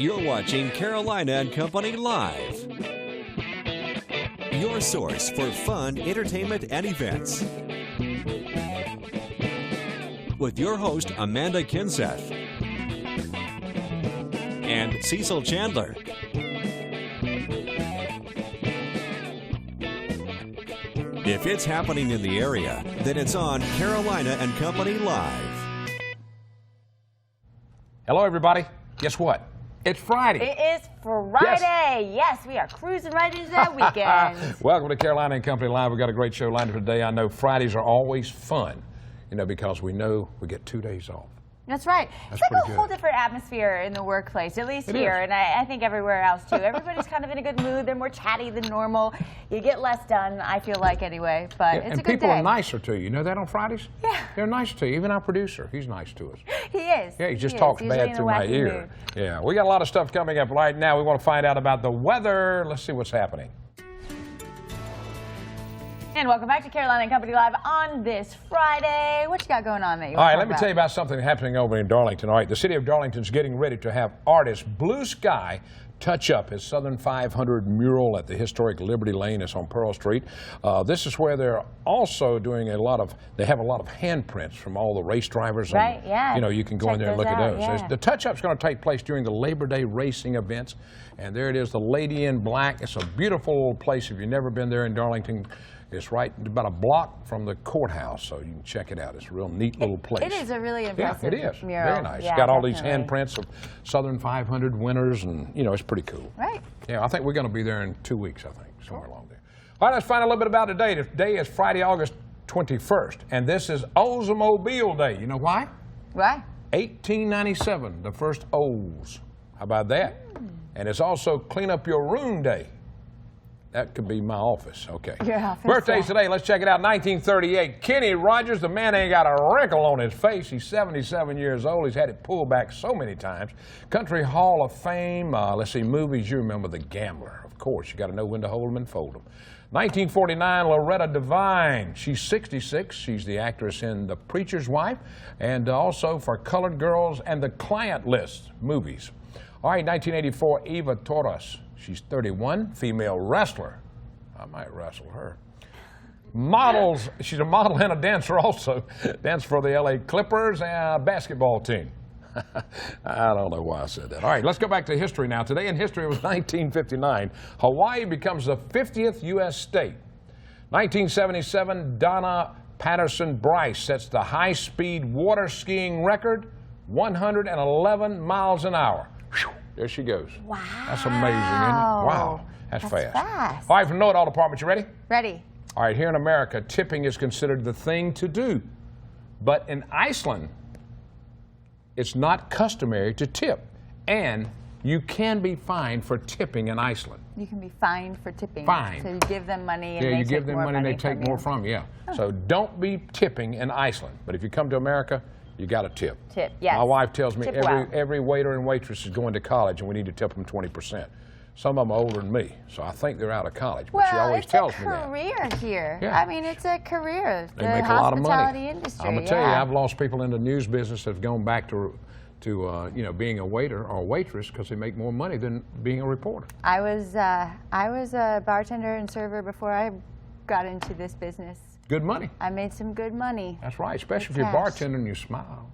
You're watching Carolina and Company Live, your source for fun, entertainment, and events. With your host, Amanda Kinseth and Cecil Chandler. If it's happening in the area, then it's on Carolina and Company Live. Hello, everybody. Guess what? It's Friday. It is Friday. Yes, we are cruising right into that weekend. Welcome to Carolina and Company Live. We've got a great show lined up today. I know Fridays are always fun, because we know we get 2 days off. That's right. That's it's like a pretty whole good. different atmosphere in the workplace, at least It here, is. and I think everywhere else too. Everybody's kind of in a good mood. They're more chatty than normal. You get less done, I feel like, anyway, but it's a good day. And people are nicer to you. You know that on Fridays? Yeah. They're nice to you. Even our producer, he's nice to us. He is. Yeah, he just talks Usually in bad a through my wacky ear. mood. Yeah, we got a lot of stuff coming up right now. We want to find out about the weather. Let's see what's happening. And welcome back to Carolina and Company Live on this Friday. What you got going on there? All right, let me tell you about something happening over in Darlington. All right, the city of Darlington's getting ready to have artist Blue Sky touch up his Southern 500 mural at the historic Liberty Lane. It's on Pearl Street. This is where they're also doing they have a lot of handprints from all the race drivers. Right, yeah. You can go Check in there and those look out, at those. yeah. The touch-up's going to take place during the Labor Day racing events. And there it is, the Lady in Black. It's a beautiful place. If you've never been there in Darlington, it's right about a block from the courthouse, so you can check it out. It's a real neat little place. It is a really impressive Yeah, it is. mural. Very nice. Yeah, It's got all definitely. these handprints of Southern 500 winners, and, it's pretty cool. Right. Yeah, I think we're going to be there in 2 weeks, I think, somewhere along there. All right, let's find out a little bit about today. Today is Friday, August 21st, and this is Oldsmobile Day. You know why? Why? 1897, the first Olds. How about that? And it's also Clean Up Your Room Day. That could be my office. Okay. Your office, Birthdays yeah. today. Let's check it out. 1938. Kenny Rogers. The man ain't got a wrinkle on his face. He's 77 years old. He's had it pulled back so many times. Country Hall of Fame. Let's see, movies. You remember The Gambler. Of course, you got to know when to hold them and fold them. 1949. Loretta Devine. She's 66. She's the actress in The Preacher's Wife, and also for Colored Girls and The Client List movies. All right, 1984. Eva Torres. She's 31, female wrestler. I might wrestle her. Models, she's a model and a dancer also. Danced for the LA Clippers basketball team. I don't know why I said that. All right, let's go back to history now. Today in history was 1959. Hawaii becomes the 50th U.S. state. 1977, Donna Patterson Bryce sets the high-speed water skiing record, 111 miles an hour. Whew. There she goes. Wow. That's amazing, isn't it? Wow. That's fast. fast. All right, from Know-It-All Department, you ready? Ready. All right, here in America, tipping is considered the thing to do. But in Iceland, it's not customary to tip. And you can be fined for tipping in Iceland. You can be fined for tipping. Fined. So you give them money and Yeah, they you take give them more money and they take more from you. Yeah. So don't be tipping in Iceland. But if you come to America, you got to tip. Tip, yes. My wife tells me Tip well. every waiter and waitress is going to college and we need to tip them 20%. Some of them are older than me, so I think they're out of college, but she always tells me that. Well, it's a career here. Yeah. I mean, it's a career. They The make a lot of money. hospitality industry, I'm gonna tell you, yeah. I've lost people in the news business that have gone back to being a waiter or a waitress because they make more money than being a reporter. I was a bartender and server before I got into this business. Good money. I made some good money. That's right, especially if Good you're cash. bartending and you smile.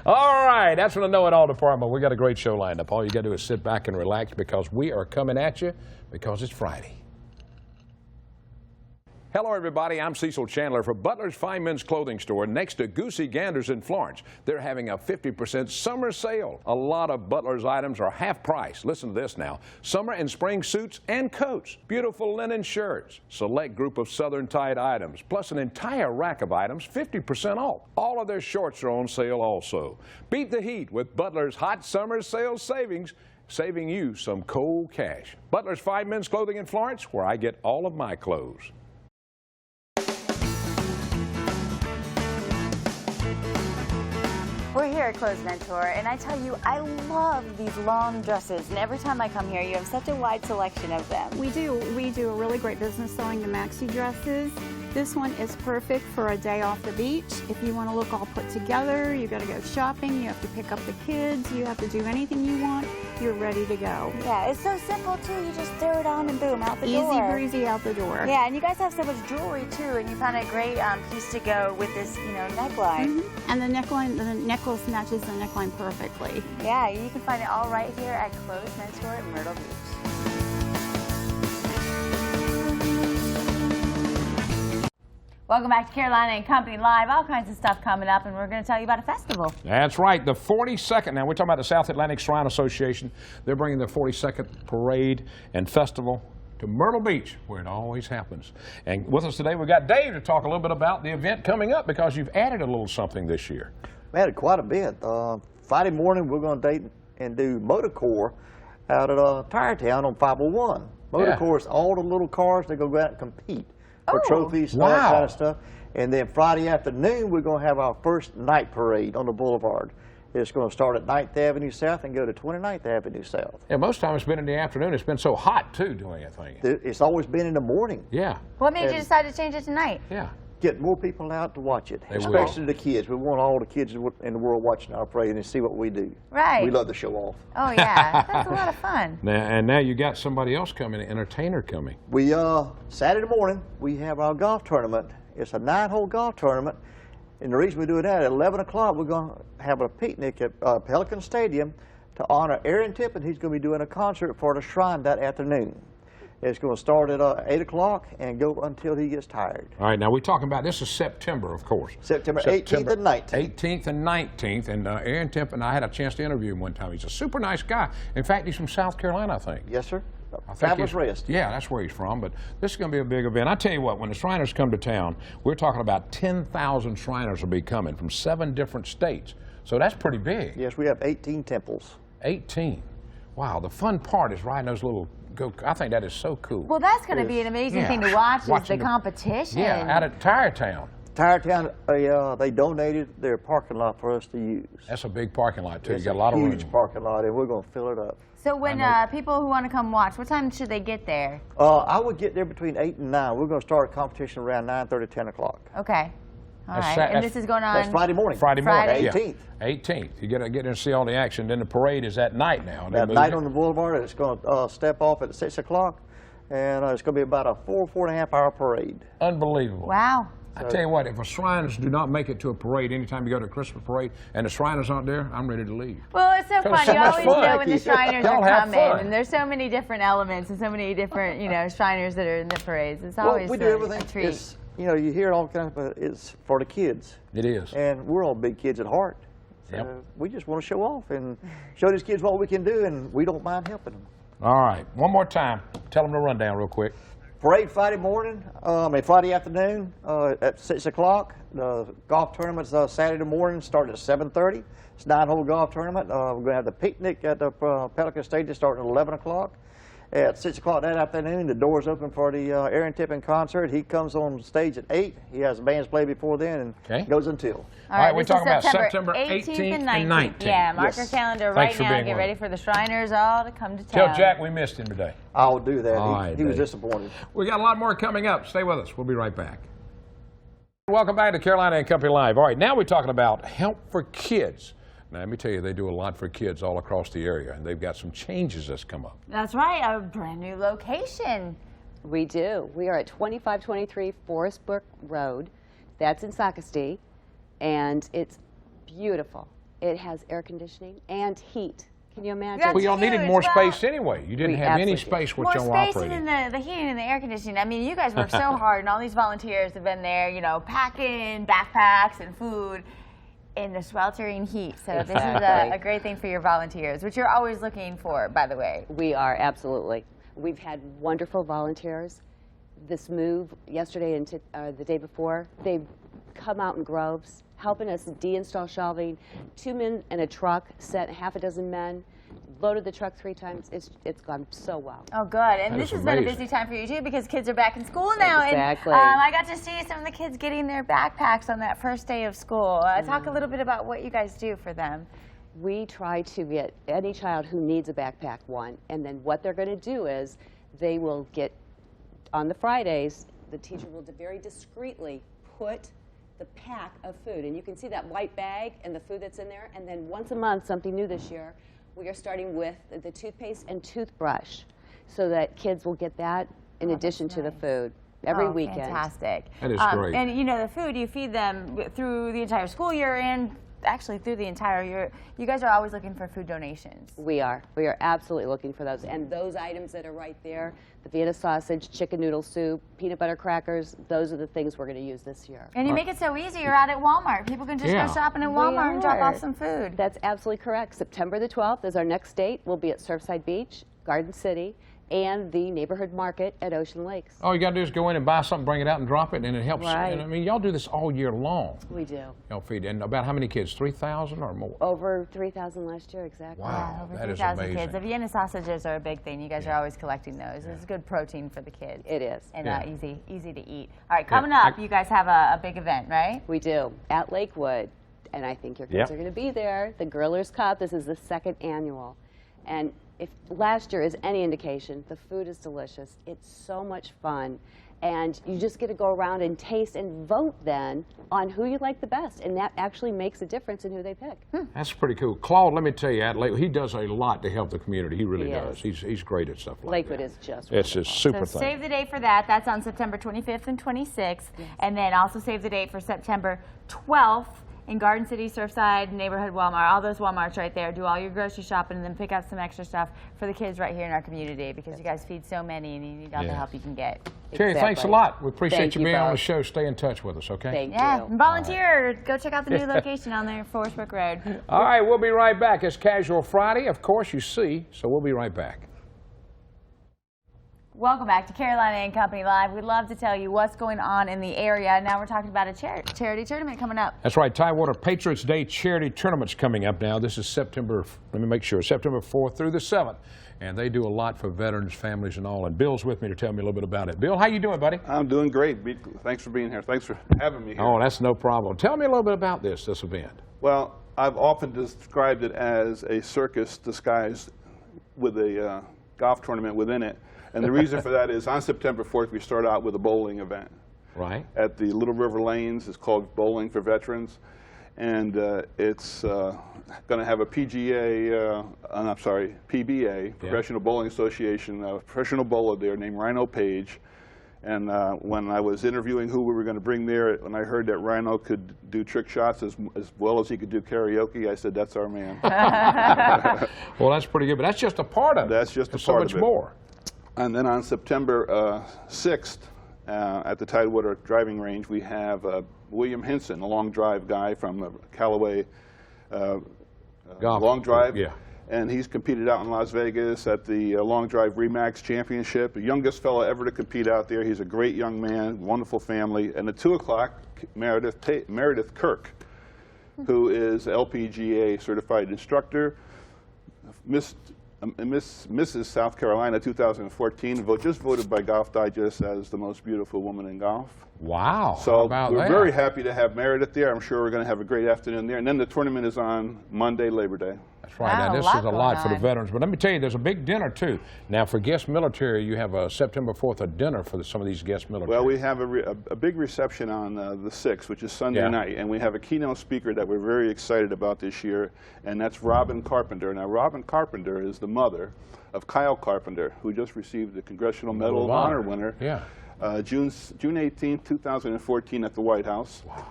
All right, that's from the Know-It-All Department. We got a great show lined up. All you got to do is sit back and relax because we are coming at you because it's Friday. Hello, everybody. I'm Cecil Chandler for Butlers Fine Men's Clothing Store next to Goosey Gander's in Florence. They're having a 50% summer sale. A lot of Butlers items are half price. Listen to this now. Summer and spring suits and coats, beautiful linen shirts, select group of Southern Tide items, plus an entire rack of items 50% off. All of their shorts are on sale also. Beat the heat with Butlers Hot Summer Sale Savings, saving you some cold cash. Butlers Fine Men's Clothing in Florence, where I get all of my clothes. We're here at Clothes Mentor, and I tell you, I love these long dresses. And every time I come here, you have such a wide selection of them. We do a really great business selling the maxi dresses. This one is perfect for a day off the beach. If you want to look all put together, you got to go shopping, you have to pick up the kids, you have to do anything you want, you're ready to go. Yeah, it's so simple too. You just throw it on and boom, out the door. Easy breezy out the door. Yeah, and you guys have so much jewelry too, and you found a great piece to go with this, neckline. And the neckline, the necklace matches the neckline perfectly. Yeah, you can find it all right here at Clothes Men's Store in Myrtle Beach. Welcome back to Carolina and Company Live. All kinds of stuff coming up, and we're going to tell you about a festival. That's right, the 42nd. Now, we're talking about the South Atlantic Shrine Association. They're bringing the 42nd Parade and Festival to Myrtle Beach, where it always happens. And with us today, we've got Dave to talk a little bit about the event coming up, because you've added a little something this year. We added quite a bit. Friday morning, we're going to date and do Motorcore out at Tarrytown on 501. Motorcore is all the little cars that go out and compete for trophies, all that kind of stuff. And then Friday afternoon, we're going to have our first night parade on the boulevard. It's going to start at 9th Avenue South and go to 29th Avenue South. Yeah, most time it's been in the afternoon. It's been so hot, too, doing that thing. It's always been in the morning. Yeah. What made you decide to change it tonight? Yeah. Get more people out to watch it, They especially will. the kids. We want all the kids in the world watching our parade and see what we do. Right. We love to show off. Oh, yeah. That's a lot of fun. Now you got somebody else coming, an entertainer coming. We, Saturday morning, we have our golf tournament. It's a 9-hole golf tournament. And the reason we do that, at 11 o'clock, we're going to have a picnic at Pelican Stadium to honor Aaron Tippin. He's going to be doing a concert for the Shrine that afternoon. It's going to start at 8 o'clock and go until he gets tired. All right, now we're talking about, this is September, of course. September 18th and 19th. 18th and 19th, and Aaron Tippin, I had a chance to interview him one time. He's a super nice guy. In fact, he's from South Carolina, I think. Yes, sir. I think Travelers he's- Rest. Yeah, that's where he's from, but this is going to be a big event. I tell you what, when the Shriners come to town, we're talking about 10,000 Shriners will be coming from 7 different states. So that's pretty big. Yes, we have 18 temples. 18. Wow, the fun part is riding those little I think that is so cool. Well, that's going to be an amazing thing to watch, is the Watching competition. Yeah, out at Tarrytown. Tarrytown, they donated their parking lot for us to use. That's a big parking lot, too. It's You got a lot of room. huge parking lot, and we're going to fill it up. So when people who want to come watch, what time should they get there? I would get there between 8 and 9. We're going to start a competition around 9:30, 10 o'clock. Okay. All That's right. And this is going on? That's Friday morning. Friday morning, Friday? yeah. 18th. 18th. You get there and see all the action. Then the parade is at night now. At night on the boulevard, it's going to step off at 6 o'clock, and it's going to be about a 4.5 hour parade. Unbelievable. Wow. I tell you what, if the Shriners do not make it to a parade, anytime you go to a Christmas parade and the Shriners aren't there, I'm ready to leave. Well, it's so fun. so You much always fun. know when the Shriners Y'all are have coming, fun. and there's so many different elements and so many different, Shriners that are in the parades. It's always we do everything. a treat. It's, you hear it all kinds of, but it's for the kids. It is. And we're all big kids at heart. So Yep. we just want to show off and show these kids what we can do, and we don't mind helping them. All right. One more time. Tell them the rundown real quick. Parade Friday morning, Friday afternoon at 6 o'clock. The golf tournament's Saturday morning, start at 7:30. It's a 9-hole golf tournament. We're going to have the picnic at the Pelican Stadium starting at 11 o'clock. At 6 o'clock that afternoon, the doors open for the Aaron Tippin concert. He comes on stage at 8. He has bands play before then and goes until. All right, we're this is talking about September 18th and 19th. Yeah, mark your Yes. calendar Thanks right for now. being Get with ready us. for the Shriners all to come to town. Tell Jack we missed him today. I'll do that. All right, he was Dave. disappointed. We got a lot more coming up. Stay with us. We'll be right back. Welcome back to Carolina and Company Live. All right, now we're talking about help for kids. Now, let me tell you, they do a lot for kids all across the area, and they've got some changes that's come up. That's right, a brand new location. We do. We are at 2523 Forest Brook Road. That's in Socastee, and it's beautiful. It has air conditioning and heat. Can you imagine? That's Well, y'all needed huge. more Well, space anyway. You didn't we have any absolutely space with More y'all space operating. and the heating and the air conditioning. I mean, you guys work so hard, and all these volunteers have been there, packing backpacks and food in the sweltering heat. So this is Exactly. a great thing for your volunteers, which you're always looking for, by the way. We are, absolutely. We've had wonderful volunteers. This move yesterday and the day before, they've come out in groves, helping us de-install shelving. 2 men in a truck, sent half a dozen men, loaded the truck 3 times. It's gone so well. Oh, good. And That this is has been a amazing. busy time for you, too, because kids are back in school now. Exactly. And I got to see some of the kids getting their backpacks on that first day of school. Talk a little bit about what you guys do for them. We try to get any child who needs a backpack one, and then what they're going to do is they will get, on the Fridays, the teacher will very discreetly put the pack of food, and you can see that white bag and the food that's in there. And then once a month, something new this year, we are starting with the toothpaste and toothbrush, so that kids will get that in addition to the food every weekend. Fantastic. That is great. And you know, the food, you feed them through the entire school year and actually through the entire year. You guys are always looking for food donations. We are absolutely looking for those. And those items that are right there, the Vienna sausage, chicken noodle soup, peanut butter crackers, those are the things we're going to use this year. And you make it so easy. You're out at Walmart. People can just go shopping at Walmart and drop off some food. That's absolutely correct. September the 12th is our next date. We'll be at Surfside Beach, Garden City, and the neighborhood market at Ocean Lakes. All you got to do is go in and buy something, bring it out and drop it, and it helps. Right. And I mean, y'all do this all year long. We do. Y'all feed. And about how many kids? 3,000 or more? Over 3,000 last year, exactly. Wow, Over that is 3,000 amazing. kids. The Vienna sausages are a big thing. You guys are always collecting those. It's good protein for the kids. It is. And easy to eat. All right, coming up, you guys have a big event, right? We do, at Lakewood, and I think your kids are going to be there. The Grillers Cup, this is the 2nd annual. And if last year is any indication, the food is delicious. It's so much fun. And you just get to go around and taste and vote then on who you like the best. And that actually makes a difference in who they pick. That's pretty cool. Claude, let me tell you, at Lakewood, he does a lot to help the community. He really He does. is. He's great at stuff like Lakewood that. is just It's a wonderful. super So thing. save the date for that. That's on September 25th and 26th. And then also save the date for September 12th in Garden City, Surfside, neighborhood Walmart, all those Walmarts right there. Do all your grocery shopping and then pick up some extra stuff for the kids right here in our community, because you guys feed so many and you need all the help you can get. Terry, thanks a lot. We appreciate Thank you you being on the both. show. Stay in touch with us, okay? Thank Yeah, you. and volunteer. Go check out the new location on there, Forest Brook Road. All right, we'll be right back. It's Casual Friday, of course, you see, so we'll be right back. Welcome back to Carolina and Company Live. We'd love to tell you what's going on in the area. Now we're talking about a charity tournament coming up. That's right, Tidewater Patriots Day charity tournament's coming up now. This is September, let me make sure, September 4th through the 7th. And they do a lot for veterans, families, and all. And Bill's with me to tell me a little bit about it. Bill, how you doing, buddy? I'm doing great. Thanks for being here. Thanks for having me here. Oh, that's no problem. Tell me a little bit about this event. Well, I've often described it as a circus disguised with a golf tournament within it. And the reason for that is on September 4th, we start out with a bowling event. Right. At the Little River Lanes. It's called Bowling for Veterans. And it's going to have a PBA, Professional Bowling Association, professional bowler there named Rhino Page. And when I was interviewing who we were going to bring there, when I heard that Rhino could do trick shots as well as he could do karaoke, I said, that's our man. Well, that's pretty good, but that's just a part of it. That's just a There's part so much of it. more. And then on September 6th, at the Tidewater driving range, we have William Hinson, a long drive guy from Callaway Long Drive. Yeah. And he's competed out in Las Vegas at the Long Drive Remax Championship, the youngest fellow ever to compete out there. He's a great young man, wonderful family. And at 2 o'clock, Meredith Kirk, who is LPGA certified instructor, Mrs. South Carolina 2014, just voted by Golf Digest as the most beautiful woman in golf. Wow. So how about we're that? very happy to have Meredith there. I'm sure we're going to have a great afternoon there. And then the tournament is on Monday, Labor Day. That's right. Wow, Now, this a lot is a lot for the going on. veterans. But let me tell you, there's a big dinner, too. Now, for guest military, you have a September 4th a dinner for some of these guest military. Well, we have a big reception on the 6th, which is Sunday night. And we have a keynote speaker that we're very excited about this year, and that's Robin Carpenter. Now, Robin Carpenter is the mother of Kyle Carpenter, who just received the Congressional Medal of Honor winner. Yeah. June 18, 2014 at the White House. Wow.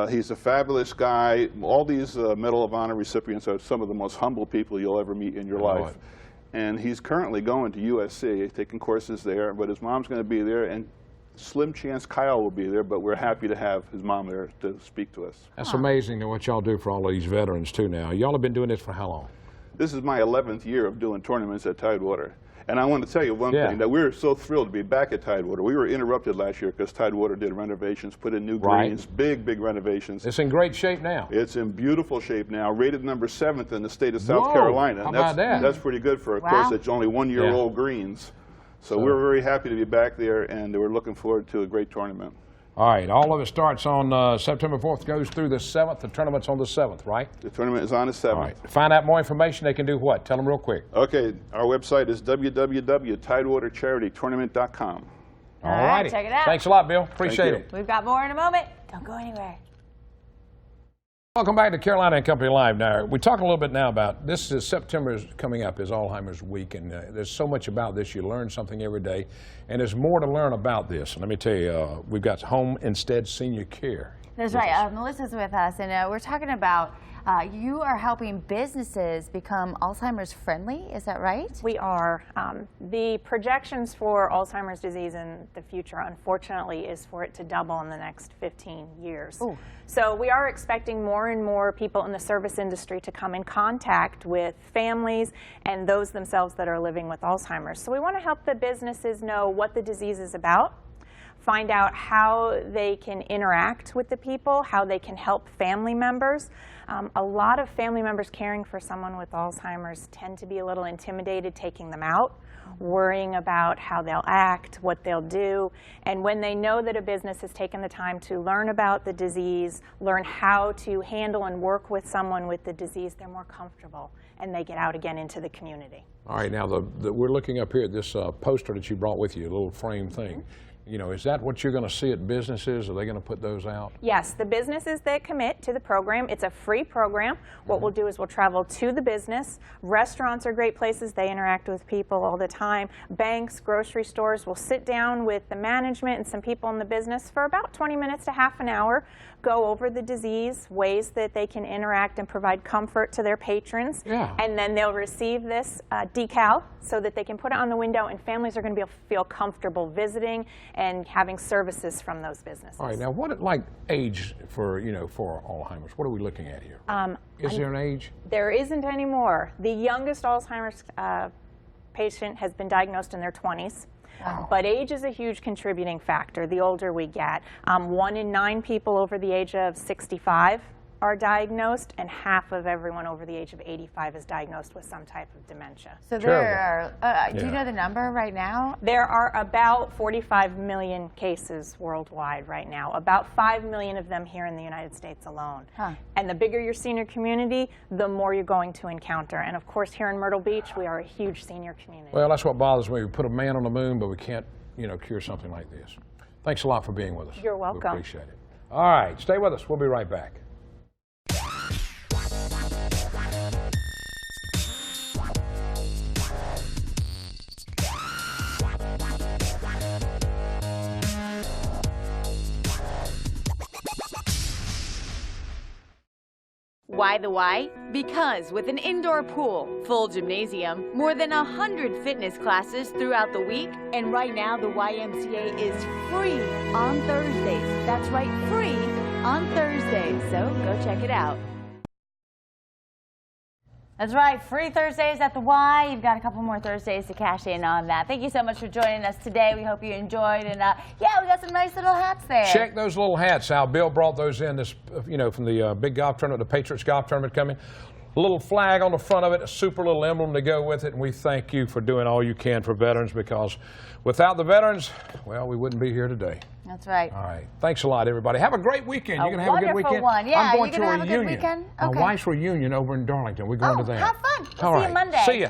He's a fabulous guy. All these Medal of Honor recipients are some of the most humble people you'll ever meet in your life. And he's currently going to USC, taking courses there, but his mom's going to be there, and slim chance Kyle will be there, but we're happy to have his mom there to speak to us. That's amazing what y'all do for all of these veterans, too, now. Y'all have been doing this for how long? This is my 11th year of doing tournaments at Tidewater. And I want to tell you one thing, that we're so thrilled to be back at Tidewater. We were interrupted last year because Tidewater did renovations, put in new greens, big renovations. It's in great shape now. It's in beautiful shape now, rated number 7th in the state of South Whoa, Carolina. how about that? That's pretty good for a course that's only 1-year-old greens. So we're very happy to be back there, and we're looking forward to a great tournament. All right, all of it starts on September 4th, goes through the 7th. The tournament's on the 7th, right? The tournament is on the 7th. All right. To find out more information, they can do what? Tell them real quick. Okay, our website is www.tidewatercharitytournament.com. All righty. Check it out. Thanks a lot, Bill. Appreciate it. We've got more in a moment. Don't go anywhere. Welcome back to Carolina and Company Live. Now, we talk a little bit now about this. Is September is coming up is Alzheimer's Week, and there's so much about this. You learn something every day, and there's more to learn about this. And let me tell you, we've got Home Instead Senior Care. That's right. Melissa's with us, and we're talking about you are helping businesses become Alzheimer's friendly. Is that right? We are. The projections for Alzheimer's disease in the future, unfortunately, is for it to double in the next 15 years. Ooh. So we are expecting more and more people in the service industry to come in contact with families and those themselves that are living with Alzheimer's. So we want to help the businesses know what the disease is about, find out how they can interact with the people, how they can help family members. A lot of family members caring for someone with Alzheimer's tend to be a little intimidated taking them out, worrying about how they'll act, what they'll do. And when they know that a business has taken the time to learn about the disease, learn how to handle and work with someone with the disease, they're more comfortable and they get out again into the community. All right, now we're looking up here at this poster that you brought with you, a little frame thing. You know, is that what you're going to see at businesses? Are they going to put those out? Yes, the businesses that commit to the program, it's a free program. What we'll do is we'll travel to the business. Restaurants are great places. They interact with people all the time. Banks, grocery stores will sit down with the management and some people in the business for about 20 minutes to half an hour, go over the disease, ways that they can interact and provide comfort to their patrons. Yeah. And then they'll receive this decal so that they can put it on the window, and families are going to be able to feel comfortable visiting and having services from those businesses. All right, now what like age for, you know, for Alzheimer's? What are we looking at here? Is there an age? There isn't anymore. The youngest Alzheimer's patient has been diagnosed in their 20s. Wow. But age is a huge contributing factor the older we get. 1 in 9 people over the age of 65 are diagnosed, and half of everyone over the age of 85 is diagnosed with some type of dementia. So there are, do you know the number right now? There are about 45 million cases worldwide right now, about 5 million of them here in the United States alone. Huh. And the bigger your senior community, the more you're going to encounter. And of course, here in Myrtle Beach, we are a huge senior community. Well, that's what bothers me. We put a man on the moon, but we can't, you know, cure something like this. Thanks a lot for being with us. You're welcome. We appreciate it. All right, stay with us. We'll be right back. Why the why? Because with an indoor pool, full gymnasium, more than 100 fitness classes throughout the week, and right now the YMCA is free on Thursdays. That's right, free on Thursdays. So go check it out. That's right, free Thursdays at the Y. You've got a couple more Thursdays to cash in on that. Thank you so much for joining us today. We hope you enjoyed, and yeah, we got some nice little hats there. Check those little hats out. Bill brought those in this, you know, from the big golf tournament, the Patriots golf tournament coming. A little flag on the front of it, a super little emblem to go with it, and we thank you for doing all you can for veterans, because without the veterans, well, we wouldn't be here today. That's right. All right. Thanks a lot, everybody. Have a great weekend. You're going to have a good weekend? One. Yeah, I'm going you're to gonna a have a reunion. good weekend? My Okay. wife's reunion over in Darlington. We're going to that. Have fun. All We'll right. see you Monday. See ya.